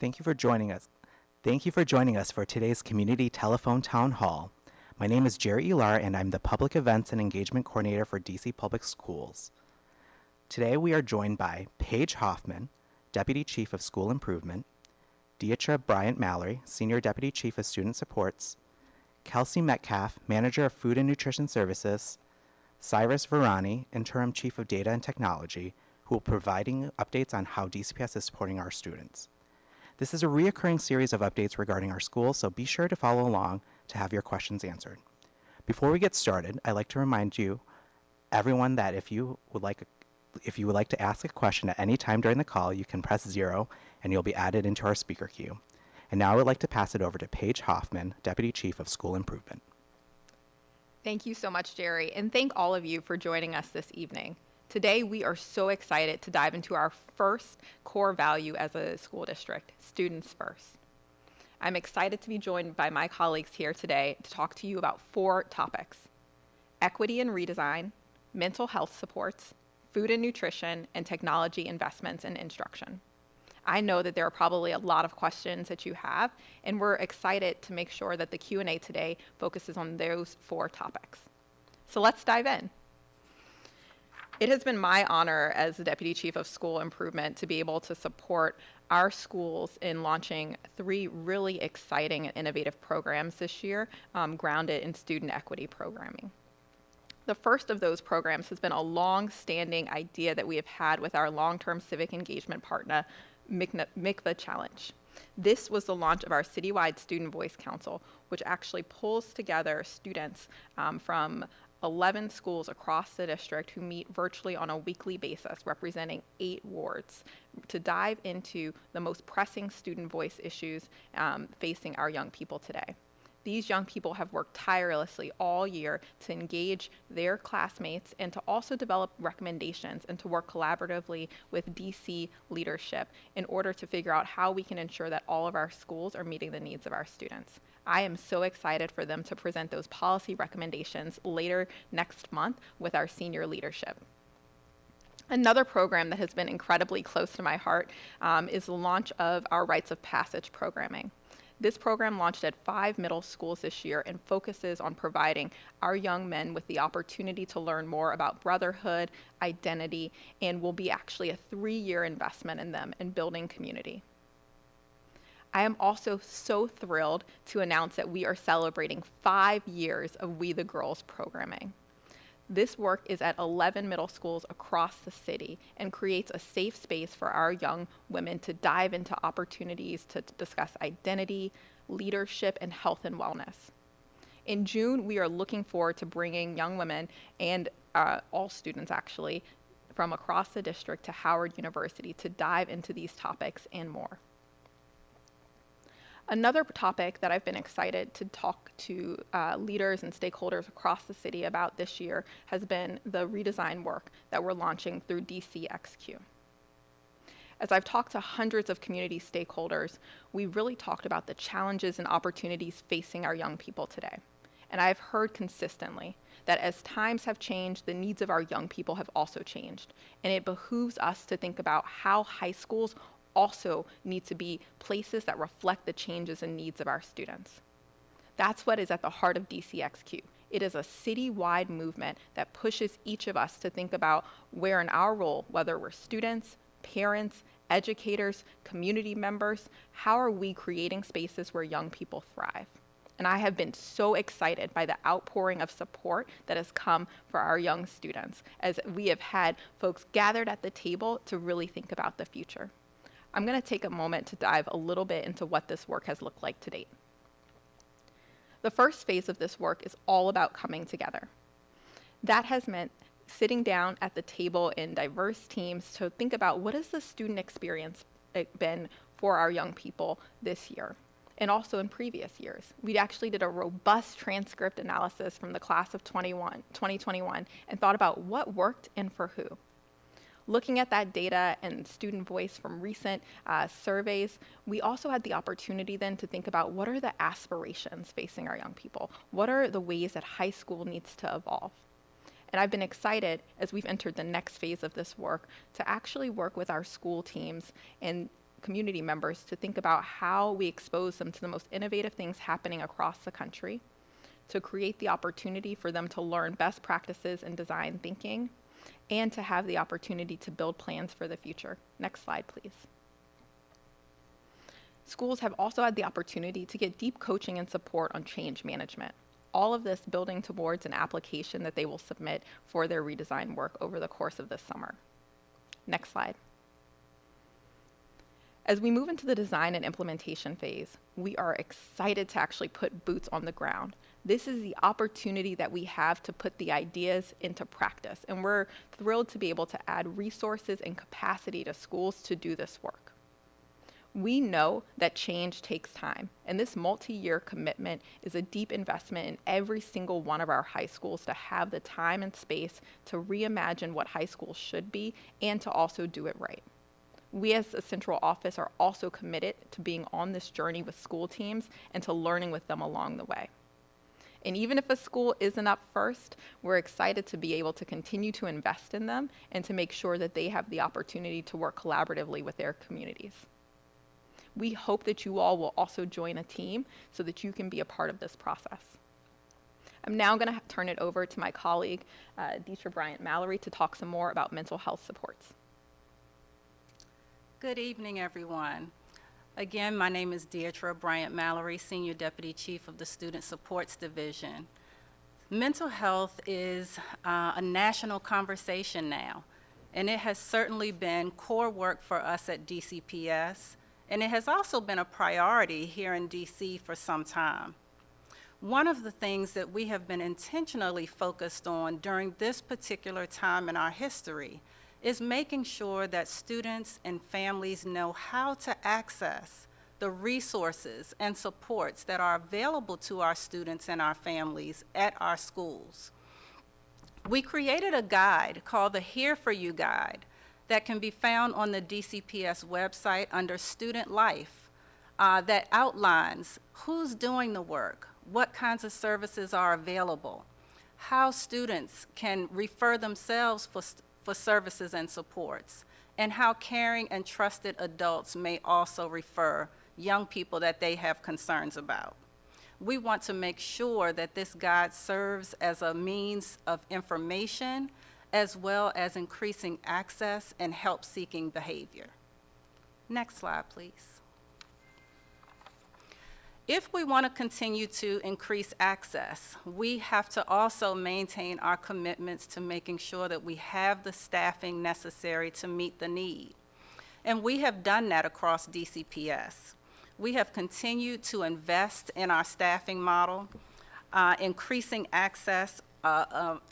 Thank you for joining us. Thank you for joining us for today's Community Telephone Town Hall. My name is Jerry Elar, and I'm the Public Events and Engagement Coordinator for DC Public Schools. Today we are joined by Paige Hoffman, Deputy Chief of School Improvement, Deetra Bryant-Mallory, Senior Deputy Chief of Student Supports, Kelsey Metcalf, Manager of Food and Nutrition Services, Cyrus Virani, Interim Chief of Data and Technology, who will be providing updates on how DCPS is supporting our students. This is a reoccurring series of updates regarding our school, so be sure to follow along to have your questions answered. Before we get started, I'd like to remind everyone that if you would like to ask a question at any time during the call, you can press 0 and you'll be added into our speaker queue. And now I would like to pass it over to Paige Hoffman, Deputy Chief of School Improvement. Thank you so much, Jerry, and thank all of you for joining us this evening. Today, we are so excited to dive into our first core value as a school district, students first. I'm excited to be joined by my colleagues here today to talk to you about 4 topics: equity and redesign, mental health supports, food and nutrition, and technology investments and instruction. I know that there are probably a lot of questions that you have, and we're excited to make sure that the Q&A today focuses on those 4 topics. So let's dive in. It has been my honor as the Deputy Chief of School Improvement to be able to support our schools in launching 3 really exciting and innovative programs this year, grounded in student equity programming. The first of those programs has been a long-standing idea that we have had with our long-term civic engagement partner, MICVA Challenge. This was the launch of our citywide Student Voice Council, which actually pulls together students from 11 schools across the district who meet virtually on a weekly basis, representing 8 wards, to dive into the most pressing student voice issues facing our young people today. These young people have worked tirelessly all year to engage their classmates and to also develop recommendations and to work collaboratively with DC leadership in order to figure out how we can ensure that all of our schools are meeting the needs of our students. I am so excited for them to present those policy recommendations later next month with our senior leadership. Another program that has been incredibly close to my heart is the launch of our Rites of Passage programming. This program launched at 5 middle schools this year and focuses on providing our young men with the opportunity to learn more about brotherhood, identity, and will be actually a 3-year investment in them and building community. I am also so thrilled to announce that we are celebrating 5 years of We the Girls programming. This work is at 11 middle schools across the city and creates a safe space for our young women to dive into opportunities to discuss identity, leadership, and health and wellness. In June, we are looking forward to bringing young women and all students actually from across the district to Howard University to dive into these topics and more. Another topic that I've been excited to talk to leaders and stakeholders across the city about this year has been the redesign work that we're launching through DCXQ. As I've talked to hundreds of community stakeholders, we've really talked about the challenges and opportunities facing our young people today. And I've heard consistently that as times have changed, the needs of our young people have also changed. And it behooves us to think about how high schools also need to be places that reflect the changes and needs of our students. That's what is at the heart of DCXQ. It is a citywide movement that pushes each of us to think about where in our role, whether we're students, parents, educators, community members, how are we creating spaces where young people thrive? And I have been so excited by the outpouring of support that has come for our young students as we have had folks gathered at the table to really think about the future. I'm going to take a moment to dive a little bit into what this work has looked like to date. The first phase of this work is all about coming together. That has meant sitting down at the table in diverse teams to think about what has the student experience been for our young people this year and also in previous years. We actually did a robust transcript analysis from the class of 2021 and thought about what worked and for who. Looking at that data and student voice from recent surveys, we also had the opportunity then to think about what are the aspirations facing our young people? What are the ways that high school needs to evolve? And I've been excited as we've entered the next phase of this work to actually work with our school teams and community members to think about how we expose them to the most innovative things happening across the country, to create the opportunity for them to learn best practices in design thinking, and to have the opportunity to build plans for the future. Next slide, please. Schools have also had the opportunity to get deep coaching and support on change management. All of this building towards an application that they will submit for their redesign work over the course of this summer. Next slide. As we move into the design and implementation phase, we are excited to actually put boots on the ground. This is the opportunity that we have to put the ideas into practice, and we're thrilled to be able to add resources and capacity to schools to do this work. We know that change takes time, and this multi-year commitment is a deep investment in every single one of our high schools to have the time and space to reimagine what high schools should be and to also do it right. We as a central office are also committed to being on this journey with school teams and to learning with them along the way. And even if a school isn't up first, we're excited to be able to continue to invest in them and to make sure that they have the opportunity to work collaboratively with their communities. We hope that you all will also join a team so that you can be a part of this process. I'm now going to turn it over to my colleague, Deidre Bryant-Mallory, to talk some more about mental health supports. Good evening, everyone. Again, my name is Deidre Bryant-Mallory, Senior Deputy Chief of the Student Supports Division. Mental health is a national conversation now, and it has certainly been core work for us at DCPS, and it has also been a priority here in DC for some time. One of the things that we have been intentionally focused on during this particular time in our history is making sure that students and families know how to access the resources and supports that are available to our students and our families at our schools. We created a guide called the Here For You Guide that can be found on the DCPS website under Student Life that outlines who's doing the work, what kinds of services are available, how students can refer themselves for services and supports, and how caring and trusted adults may also refer young people that they have concerns about. We want to make sure that this guide serves as a means of information as well as increasing access and help-seeking behavior. Next slide, please. If we want to continue to increase access, we have to also maintain our commitments to making sure that we have the staffing necessary to meet the need. And we have done that across DCPS. We have continued to invest in our staffing model, increasing access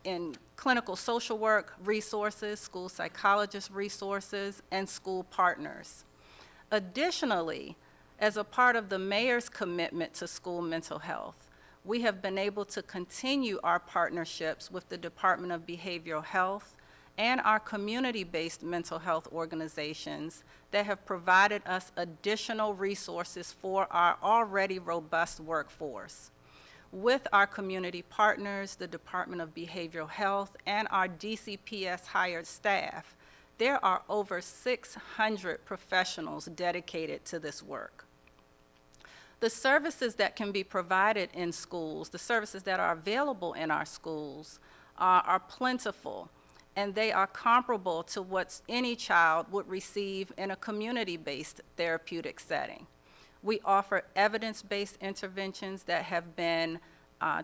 in clinical social work resources, school psychologist resources, and school partners. Additionally, as a part of the mayor's commitment to school mental health, we have been able to continue our partnerships with the Department of Behavioral Health and our community-based mental health organizations that have provided us additional resources for our already robust workforce. With our community partners, the Department of Behavioral Health, and our DCPS hired staff, there are over 600 professionals dedicated to this work. The services that can be provided in schools, the services that are available in our schools, are plentiful, and they are comparable to what any child would receive in a community-based therapeutic setting. We offer evidence-based interventions that have been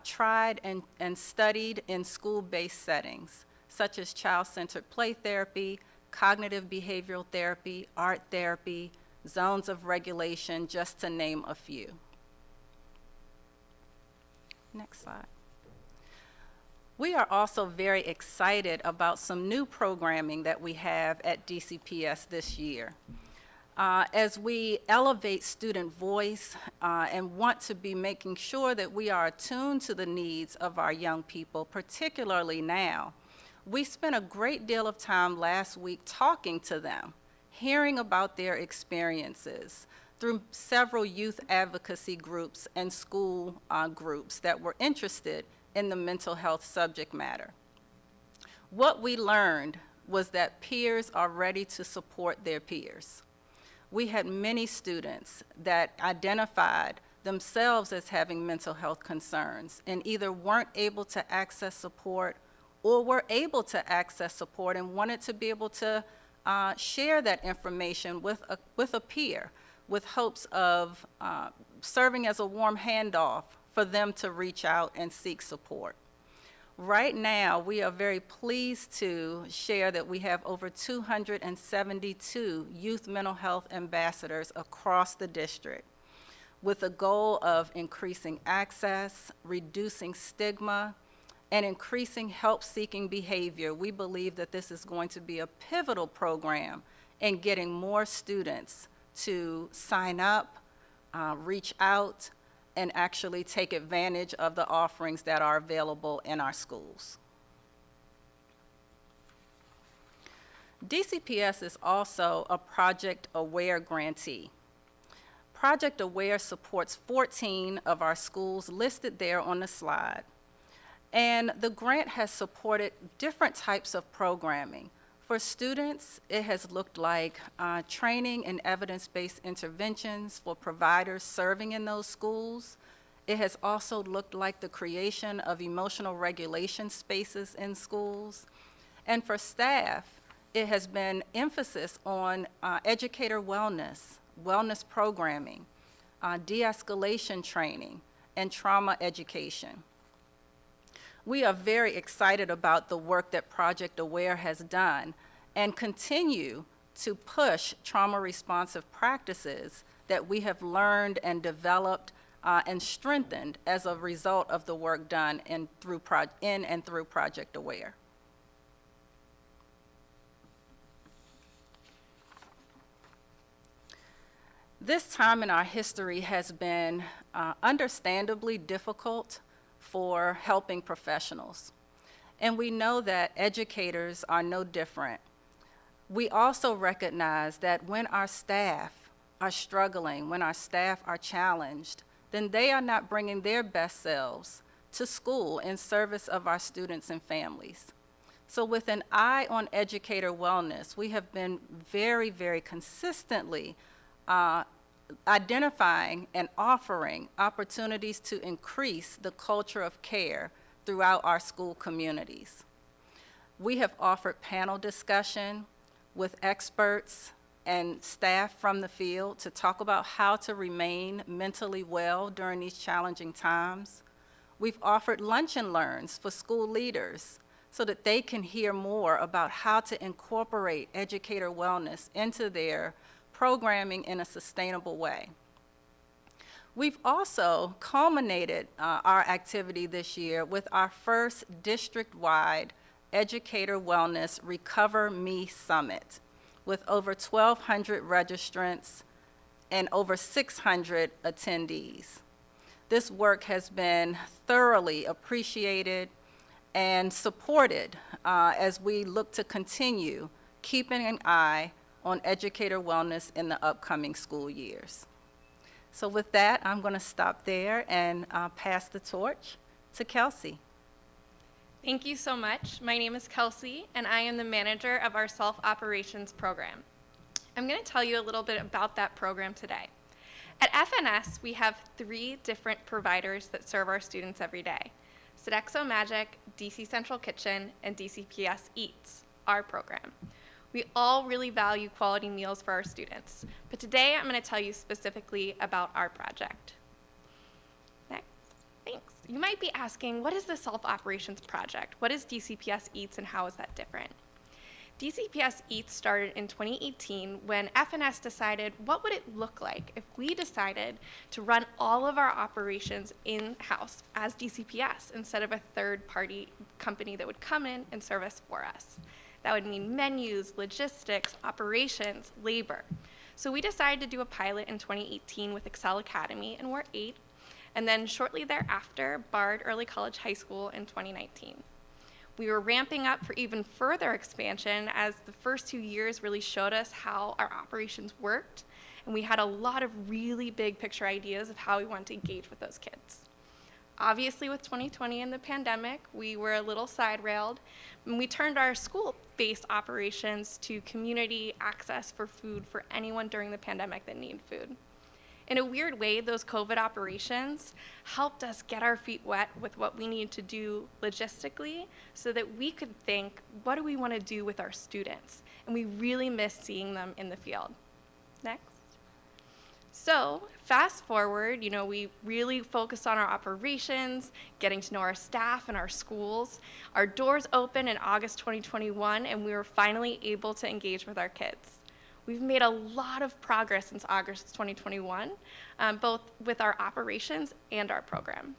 tried and studied in school-based settings, such as child-centered play therapy, cognitive behavioral therapy, art therapy, zones of regulation, just to name a few. Next slide. We are also very excited about some new programming that we have at DCPS this year. As we elevate student voice and want to be making sure that we are attuned to the needs of our young people, particularly now, we spent a great deal of time last week talking to them, hearing about their experiences through several youth advocacy groups and school groups that were interested in the mental health subject matter. What we learned was that peers are ready to support their peers. we had many students that identified themselves as having mental health concerns and either weren't able to access support or were able to access support and wanted to be able to share that information with a peer, with hopes of serving as a warm handoff for them to reach out and seek support. Right now, we are very pleased to share that we have over 272 youth mental health ambassadors across the district, with the goal of increasing access, reducing stigma, and increasing help-seeking behavior. We believe that this is going to be a pivotal program in getting more students to sign up, reach out, and actually take advantage of the offerings that are available in our schools. DCPS is also a Project Aware grantee. Project Aware supports 14 of our schools listed there on the slide. And the grant has supported different types of programming. For students, it has looked like training in evidence-based interventions for providers serving in those schools. It has also looked like the creation of emotional regulation spaces in schools. And for staff, it has been emphasis on educator wellness, wellness programming, de-escalation training, and trauma education. We are very excited about the work that Project Aware has done and continue to push trauma-responsive practices that we have learned and developed and strengthened as a result of the work done in and through Project Aware. This time in our history has been understandably difficult for helping professionals. And we know that educators are no different. We also recognize that when our staff are struggling, when our staff are challenged, then they are not bringing their best selves to school in service of our students and families. So with an eye on educator wellness, we have been very, very consistently identifying and offering opportunities to increase the culture of care throughout our school communities. We have offered panel discussion with experts and staff from the field to talk about how to remain mentally well during these challenging times. We've offered lunch and learns for school leaders so that they can hear more about how to incorporate educator wellness into their programming in a sustainable way. We've also culminated our activity this year with our first district-wide Educator Wellness Recover Me Summit with over 1,200 registrants and over 600 attendees. This work has been thoroughly appreciated and supported as we look to continue keeping an eye on educator wellness in the upcoming school years. So with that, I'm going to stop there and pass the torch to Kelsey. Thank you so much. My name is Kelsey, and I am the manager of our self-operations program. I'm going to tell you a little bit about that program today. At FNS, we have 3 different providers that serve our students every day: Sodexo Magic, DC Central Kitchen, and DCPS Eats, our program. We all really value quality meals for our students, but today I'm going to tell you specifically about our project. Next, thanks. You might be asking, what is the Self-Operations Project? What is DCPS Eats and how is that different? DCPS Eats started in 2018 when FNS decided what would it look like if we decided to run all of our operations in-house as DCPS instead of a third-party company that would come in and service for us. That would mean menus, logistics, operations, labor. So we decided to do a pilot in 2018 with Excel Academy, and we're 8. And then shortly thereafter, Bard Early College High School in 2019. We were ramping up for even further expansion as the first 2 years really showed us how our operations worked, and we had a lot of really big picture ideas of how we wanted to engage with those kids. Obviously, with 2020 and the pandemic, we were a little side-railed, and we turned our school-based operations to community access for food for anyone during the pandemic that needed food. In a weird way, those COVID operations helped us get our feet wet with what we needed to do logistically so that we could think, what do we want to do with our students? And we really miss seeing them in the field. Next. So fast forward, we really focused on our operations, getting to know our staff and our schools. Our doors opened in August 2021, and we were finally able to engage with our kids. We've made a lot of progress since August 2021, both with our operations and our program.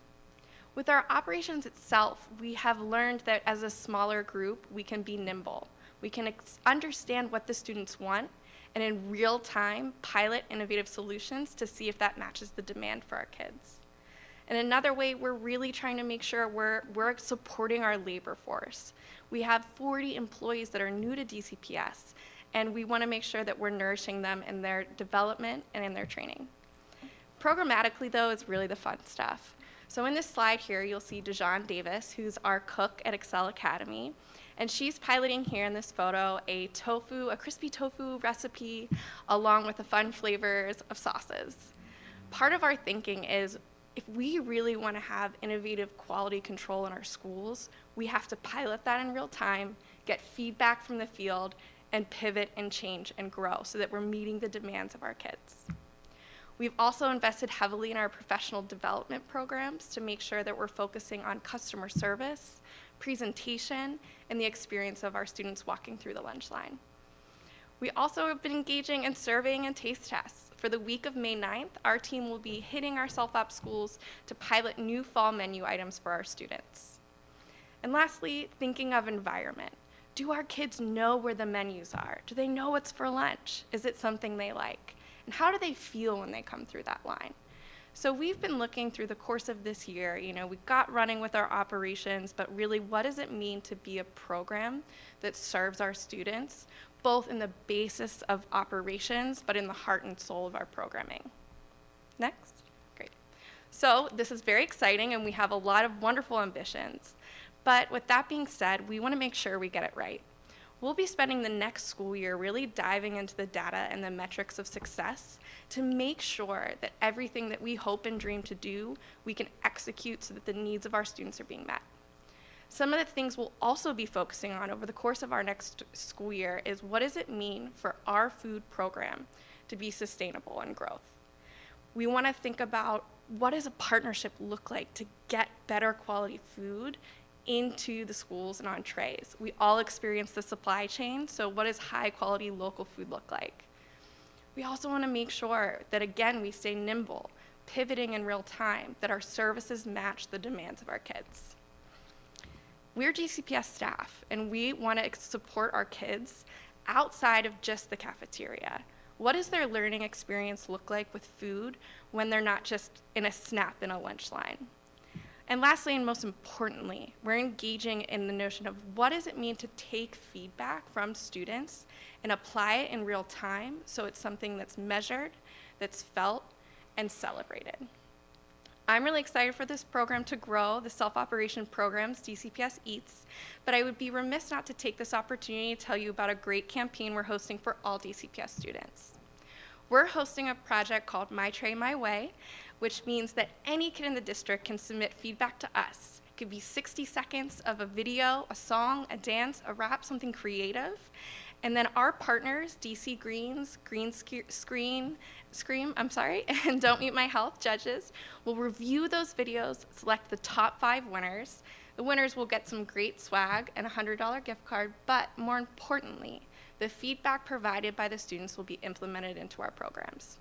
With our operations itself, we have learned that as a smaller group, we can be nimble. We can understand what the students want, and in real time, pilot innovative solutions to see if that matches the demand for our kids. And another way, we're really trying to make sure we're supporting our labor force. We have 40 employees that are new to DCPS, and we want to make sure that we're nourishing them in their development and in their training. Programmatically, though, is really the fun stuff. So in this slide here, you'll see Dejan Davis, who's our cook at Excel Academy, and she's piloting here in this photo a crispy tofu recipe, along with the fun flavors of sauces. Part of our thinking is, if we really want to have innovative quality control in our schools, we have to pilot that in real time, get feedback from the field, and pivot and change and grow so that we're meeting the demands of our kids. We've also invested heavily in our professional development programs to make sure that we're focusing on customer service, presentation, and the experience of our students walking through the lunch line. We also have been engaging in surveying and taste tests. For the week of May 9th, our team will be hitting our self-op schools to pilot new fall menu items for our students. And lastly, thinking of environment. Do our kids know where the menus are? Do they know what's for lunch? Is it something they like? And how do they feel when they come through that line? So we've been looking through the course of this year, we got running with our operations, but really what does it mean to be a program that serves our students, both in the basis of operations, but in the heart and soul of our programming? Next. Great. So this is very exciting, and we have a lot of wonderful ambitions. But with that being said, we want to make sure we get it right. We'll be spending the next school year really diving into the data and the metrics of success to make sure that everything that we hope and dream to do, we can execute so that the needs of our students are being met. Some of the things we'll also be focusing on over the course of our next school year is, what does it mean for our food program to be sustainable and growth? We want to think about, what does a partnership look like to get better quality food into the schools and on trays? We all experience the supply chain, so what does high quality local food look like? We also want to make sure that, again, we stay nimble, pivoting in real time, that our services match the demands of our kids. We're DCPS staff, and we want to support our kids outside of just the cafeteria. What does their learning experience look like with food when they're not just in a snap in a lunch line? And lastly, and most importantly, we're engaging in the notion of, what does it mean to take feedback from students and apply it in real time so it's something that's measured, that's felt, and celebrated. I'm really excited for this program to grow, the self-operation programs, DCPS Eats, but I would be remiss not to take this opportunity to tell you about a great campaign we're hosting for all DCPS students. We're hosting a project called My Tray, My Way, which means that any kid in the district can submit feedback to us. It could be 60 seconds of a video, a song, a dance, a rap, something creative. And then our partners, DC Green's, Scream, and Don't Mute My Health judges will review those videos, select the top 5 winners. The winners will get some great swag and a $100 gift card, but more importantly, the feedback provided by the students will be implemented into our programs.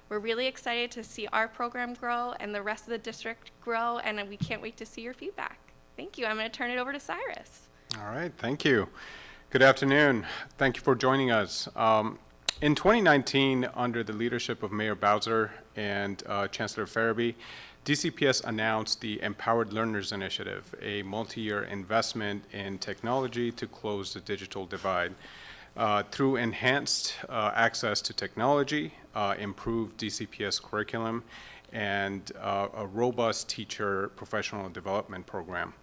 We're really excited to see our program grow and the rest of the district grow, and we can't wait to see your feedback. Thank you. I'm going to turn it over to Cyrus. All right, thank you. Good afternoon. Thank you for joining us. In 2019, under the leadership of Mayor Bowser and Chancellor Farabee, DCPS announced the Empowered Learners Initiative, a multi-year investment in technology to close the digital divide. through enhanced access to technology, improved DCPS curriculum, and a robust teacher professional development program.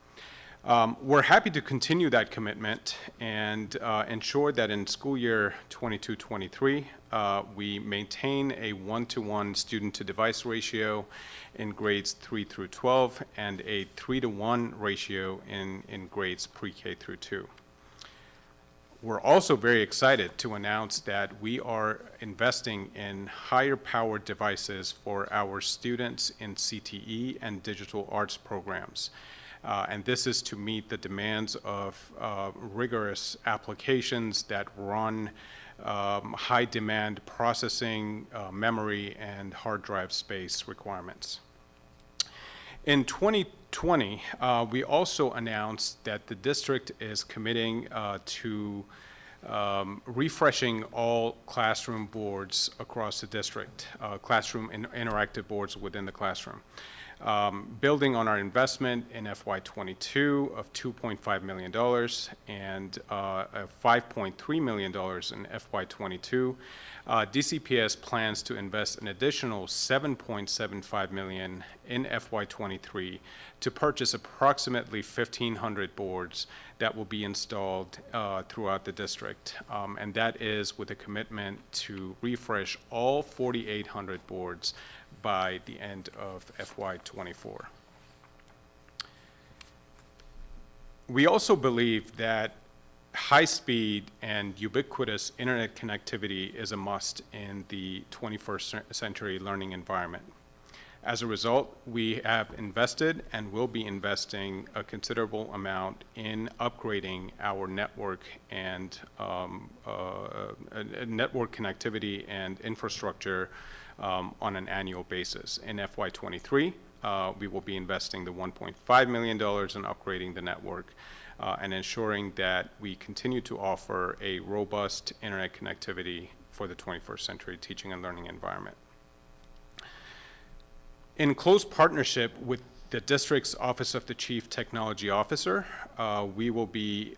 We're happy to continue that commitment and ensure that in school year 22-23, we maintain a 1-to-1 student-to-device ratio in grades 3 through 12 and a 3-to-1 ratio in grades pre-K through 2. We're also very excited to announce that we are investing in higher powered devices for our students in CTE and digital arts programs. And this is to meet the demands of rigorous applications that run high demand processing, memory, and hard drive space requirements. In 2020, we also announced that the district is committing to refreshing all classroom boards across the district, classroom interactive boards within the classroom. Building on our investment in FY22 of $2.5 million and $5.3 million in FY22, DCPS plans to invest an additional $7.75 million in FY23 to purchase approximately 1,500 boards that will be installed throughout the district. And that is with a commitment to refresh all 4,800 boards by the end of FY24. We also believe that high-speed and ubiquitous internet connectivity is a must in the 21st century learning environment. As a result, we have invested and will be investing a considerable amount in upgrading our network and network connectivity and infrastructure on an annual basis. In FY23, we will be investing the $1.5 million in upgrading the network and ensuring that we continue to offer a robust internet connectivity for the 21st century teaching and learning environment. In close partnership with the district's Office of the Chief Technology Officer, we will be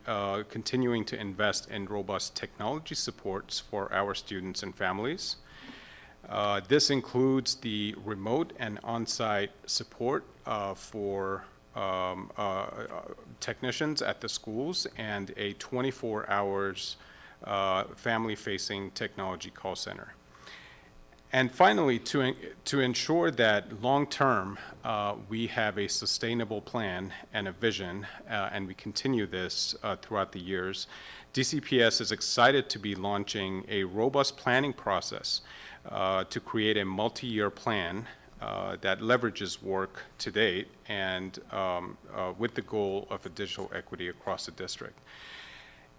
continuing to invest in robust technology supports for our students and families. This includes the remote and on-site support for technicians at the schools and a 24 hours family-facing technology call center. And finally, to ensure that long-term we have a sustainable plan and a vision, and we continue this throughout the years, DCPS is excited to be launching a robust planning process to create a multi-year plan that leverages work to date and with the goal of a digital equity across the district.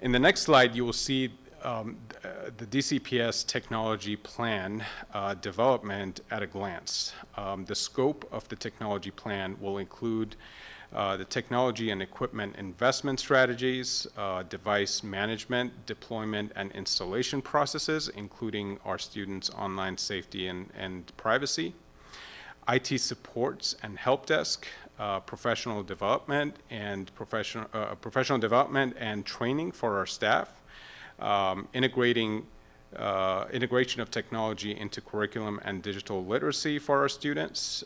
In the next slide, you will see the DCPS technology plan development at a glance. The scope of the technology plan will include the technology and equipment investment strategies, device management, deployment, and installation processes, including our students' online safety and privacy, IT supports and help desk, professional development and professional development and training for our staff, integration of technology into curriculum and digital literacy for our students,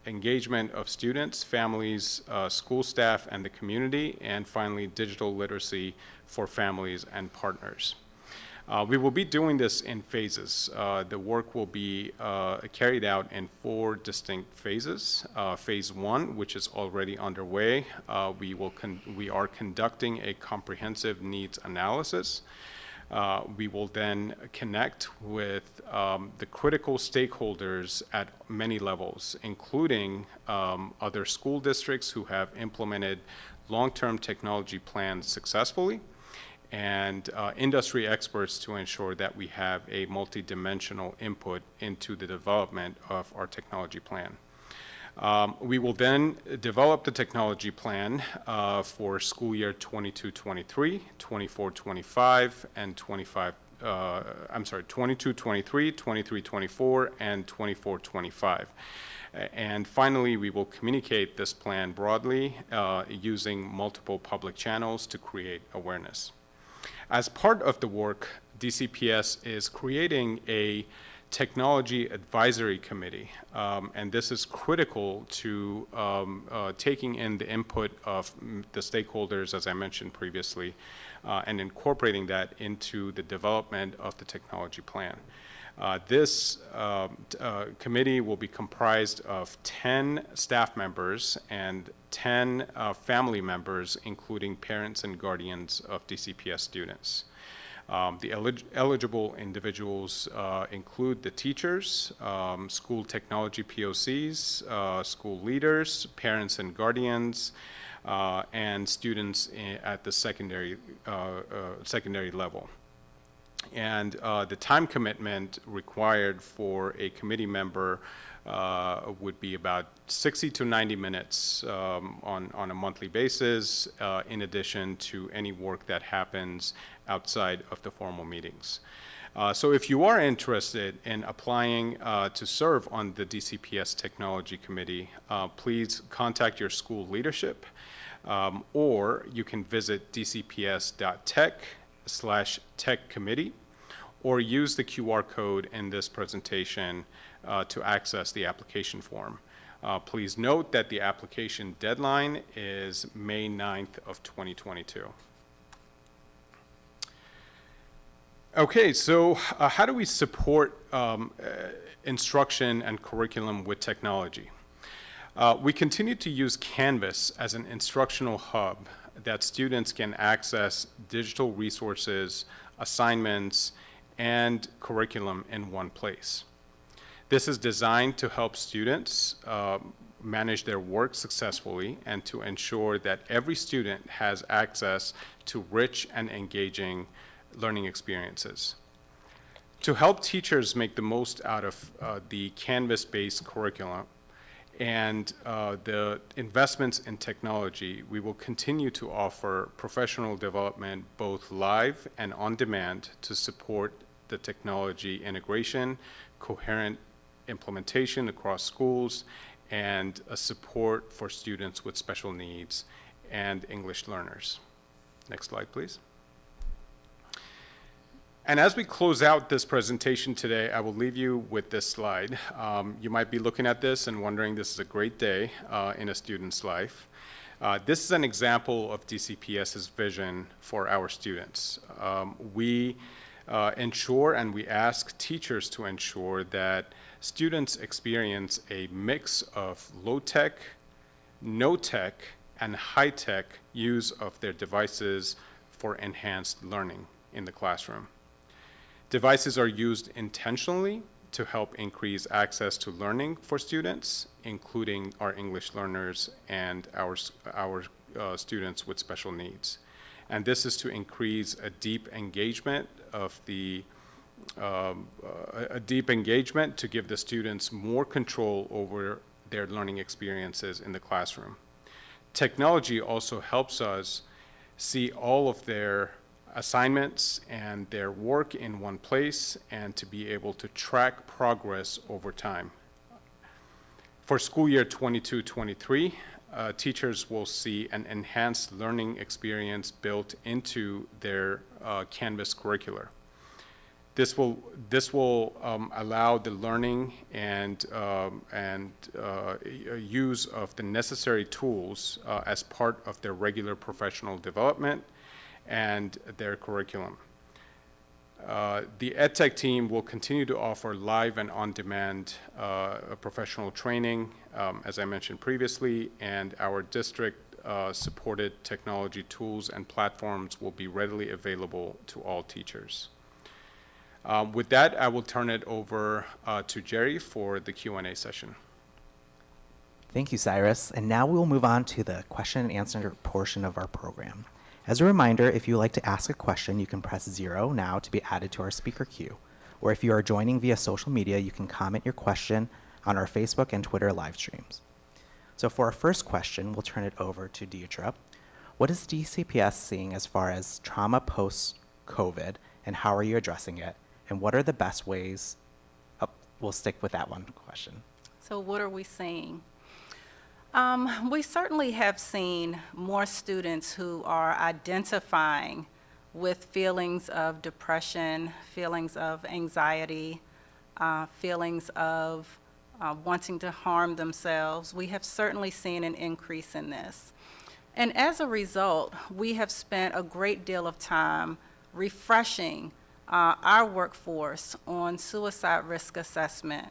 engagement of students, families, school staff, and the community, and finally, digital literacy for families and partners. We will be doing this in phases. The work will be carried out in 4 distinct phases. Phase 1, which is already underway, we are conducting a comprehensive needs analysis. We will then connect with the critical stakeholders at many levels, including other school districts who have implemented long-term technology plans successfully, and industry experts to ensure that we have a multidimensional input into the development of our technology plan. We will then develop the technology plan for school year 22-23, 24-25, and 22-23, 23-24, and 24-25. And finally, we will communicate this plan broadly using multiple public channels to create awareness. As part of the work, DCPS is creating a technology advisory committee, and this is critical to taking in the input of the stakeholders, as I mentioned previously, and incorporating that into the development of the technology plan. This committee will be comprised of 10 staff members and 10 family members, including parents and guardians of DCPS students. The eligible individuals include the teachers, school technology POCs, school leaders, parents and guardians, and students at the secondary level. And the time commitment required for a committee member would be about 60 to 90 minutes on a monthly basis, in addition to any work that happens outside of the formal meetings. So if you are interested in applying to serve on the DCPS Technology Committee, please contact your school leadership, or you can visit dcps.tech/tech committee, or use the QR code in this presentation to access the application form. Please note that the application deadline is May 9th of 2022. Okay, so how do we support instruction and curriculum with technology? We continue to use Canvas as an instructional hub that students can access digital resources, assignments, and curriculum in one place. This is designed to help students manage their work successfully and to ensure that every student has access to rich and engaging learning experiences. To help teachers make the most out of the Canvas-based curriculum and the investments in technology, we will continue to offer professional development both live and on demand to support the technology integration, coherent implementation across schools, and a support for students with special needs and English learners. Next slide, please. And as we close out this presentation today, I will leave you with this slide. You might be looking at this and wondering, this is a great day in a student's life. This is an example of DCPS's vision for our students. We ensure and we ask teachers to ensure that students experience a mix of low-tech, no-tech, and high-tech use of their devices for enhanced learning in the classroom. Devices are used intentionally to help increase access to learning for students, including our English learners and our students with special needs. And this is to increase a deep engagement to give the students more control over their learning experiences in the classroom. Technology also helps us see all of their assignments and their work in one place and to be able to track progress over time. For school year 22-23, teachers will see an enhanced learning experience built into their Canvas curricular. This will allow the learning and use of the necessary tools as part of their regular professional development and their curriculum. The EdTech team will continue to offer live and on-demand professional training, as I mentioned previously, and our district-supported technology tools and platforms will be readily available to all teachers. With that, I will turn it over to Jerry for the Q&A session. Thank you, Cyrus. And now we will move on to the question and answer portion of our program. As a reminder, if you would like to ask a question, you can press 0 now to be added to our speaker queue. Or if you are joining via social media, you can comment your question on our Facebook and Twitter live streams. So for our first question, we'll turn it over to Deidre. What is DCPS seeing as far as trauma post-COVID, and how are you addressing it? And what are the best ways? We'll stick with that one question. So what are we seeing? We certainly have seen more students who are identifying with feelings of depression, feelings of anxiety, feelings of wanting to harm themselves. We have certainly seen an increase in this. And as a result, we have spent a great deal of time refreshing our workforce on suicide risk assessment,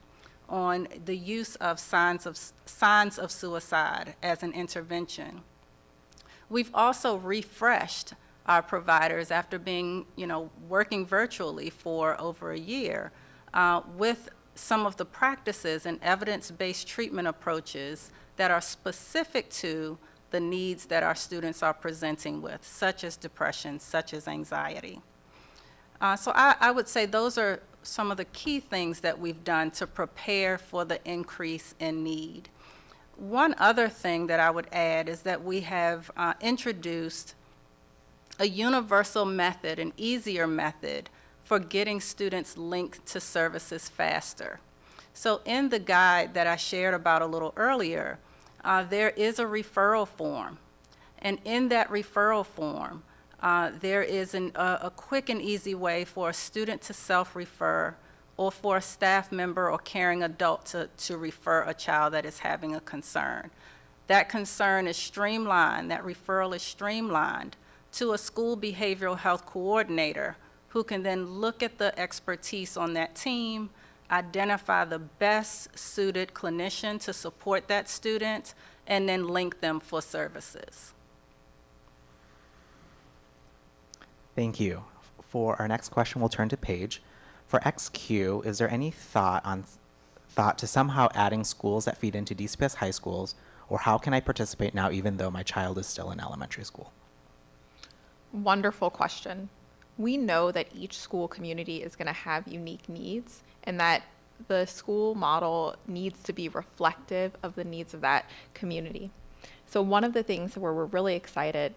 on the use of signs of suicide as an intervention. We've also refreshed our providers after being, working virtually for over a year with some of the practices and evidence-based treatment approaches that are specific to the needs that our students are presenting with, such as depression, such as anxiety. So I would say those are some of the key things that we've done to prepare for the increase in need. One other thing that I would add is that we have introduced a universal method, an easier method for getting students linked to services faster. So in the guide that I shared about a little earlier, there is a referral form. And in that referral form, there is a quick and easy way for a student to self-refer or for a staff member or caring adult to refer a child that is having a concern. That concern is streamlined, that referral is streamlined to a school behavioral health coordinator who can then look at the expertise on that team, identify the best suited clinician to support that student, and then link them for services. Thank you. For our next question, we'll turn to Paige. For XQ, is there any thought to somehow adding schools that feed into DCPS high schools, or how can I participate now even though my child is still in elementary school? Wonderful question. We know that each school community is going to have unique needs and that the school model needs to be reflective of the needs of that community. So one of the things where we're really excited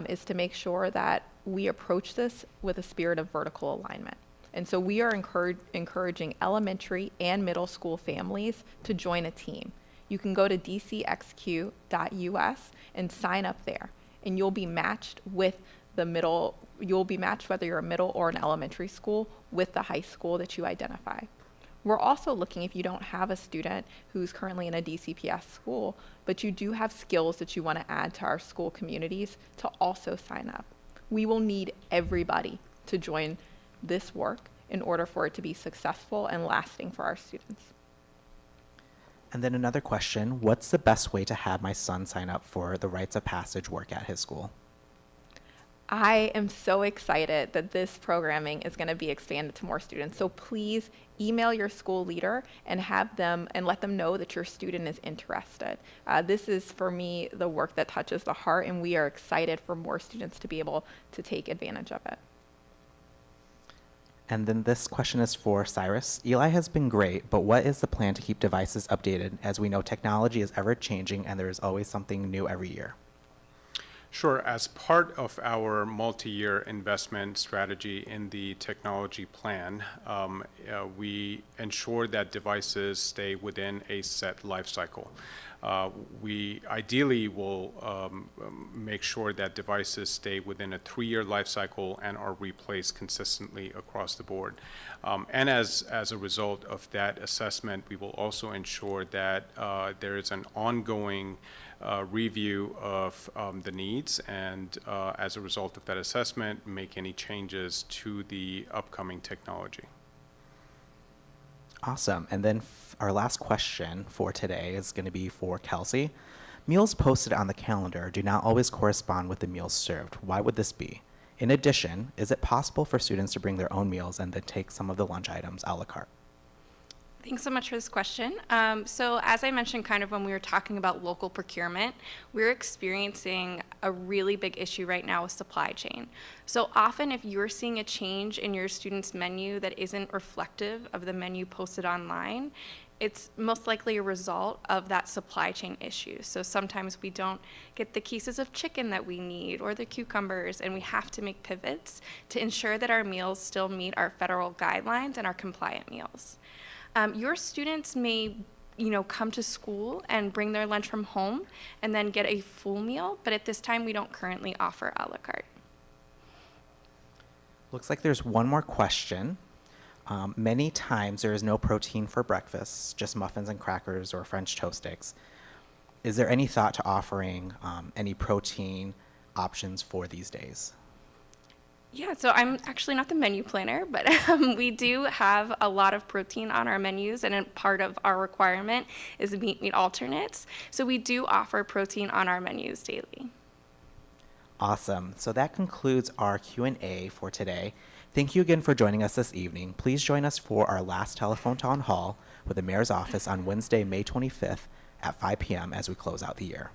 is to make sure that we approach this with a spirit of vertical alignment. And so we are encouraging elementary and middle school families to join a team. You can go to dcxq.us and sign up there, and you'll be matched with you'll be matched whether you're a middle or an elementary school with the high school that you identify. We're also looking, if you don't have a student who's currently in a DCPS school, but you do have skills that you want to add to our school communities, to also sign up. We will need everybody to join this work in order for it to be successful and lasting for our students. And then another question, what's the best way to have my son sign up for the rites of passage work at his school? I am so excited that this programming is going to be expanded to more students. So please email your school leader and let them know that your student is interested. This is, for me, the work that touches the heart, and we are excited for more students to be able to take advantage of it. And then this question is for Cyrus. Eli has been great, but what is the plan to keep devices updated, as we know technology is ever changing and there is always something new every year? Sure. As part of our multi-year investment strategy in the technology plan, we ensure that devices stay within a set life cycle. We ideally will make sure that devices stay within a 3-year life cycle and are replaced consistently across the board. And as a result of that assessment, we will also ensure that there is an ongoing review of the needs, and as a result of that assessment, make any changes to the upcoming technology. Awesome. And then our last question for today is going to be for Kelsey. Meals posted on the calendar do not always correspond with the meals served. Why would this be? In addition, is it possible for students to bring their own meals and then take some of the lunch items a la carte? Thanks so much for this question. So as I mentioned kind of when we were talking about local procurement, we're experiencing a really big issue right now with supply chain. So often if you're seeing a change in your student's menu that isn't reflective of the menu posted online, it's most likely a result of that supply chain issue. So sometimes we don't get the cases of chicken that we need or the cucumbers, and we have to make pivots to ensure that our meals still meet our federal guidelines and our compliant meals. Your students may, come to school and bring their lunch from home and then get a full meal, but at this time we don't currently offer a la carte. Looks like there's one more question. Many times there is no protein for breakfast, just muffins and crackers or French toast sticks. Is there any thought to offering any protein options for these days? Yeah, so I'm actually not the menu planner, but we do have a lot of protein on our menus, and a part of our requirement is meat alternates. So we do offer protein on our menus daily. Awesome. So that concludes our Q&A for today. Thank you again for joining us this evening. Please join us for our last telephone town hall with the mayor's office on Wednesday, May 25th at 5 p.m. as we close out the year.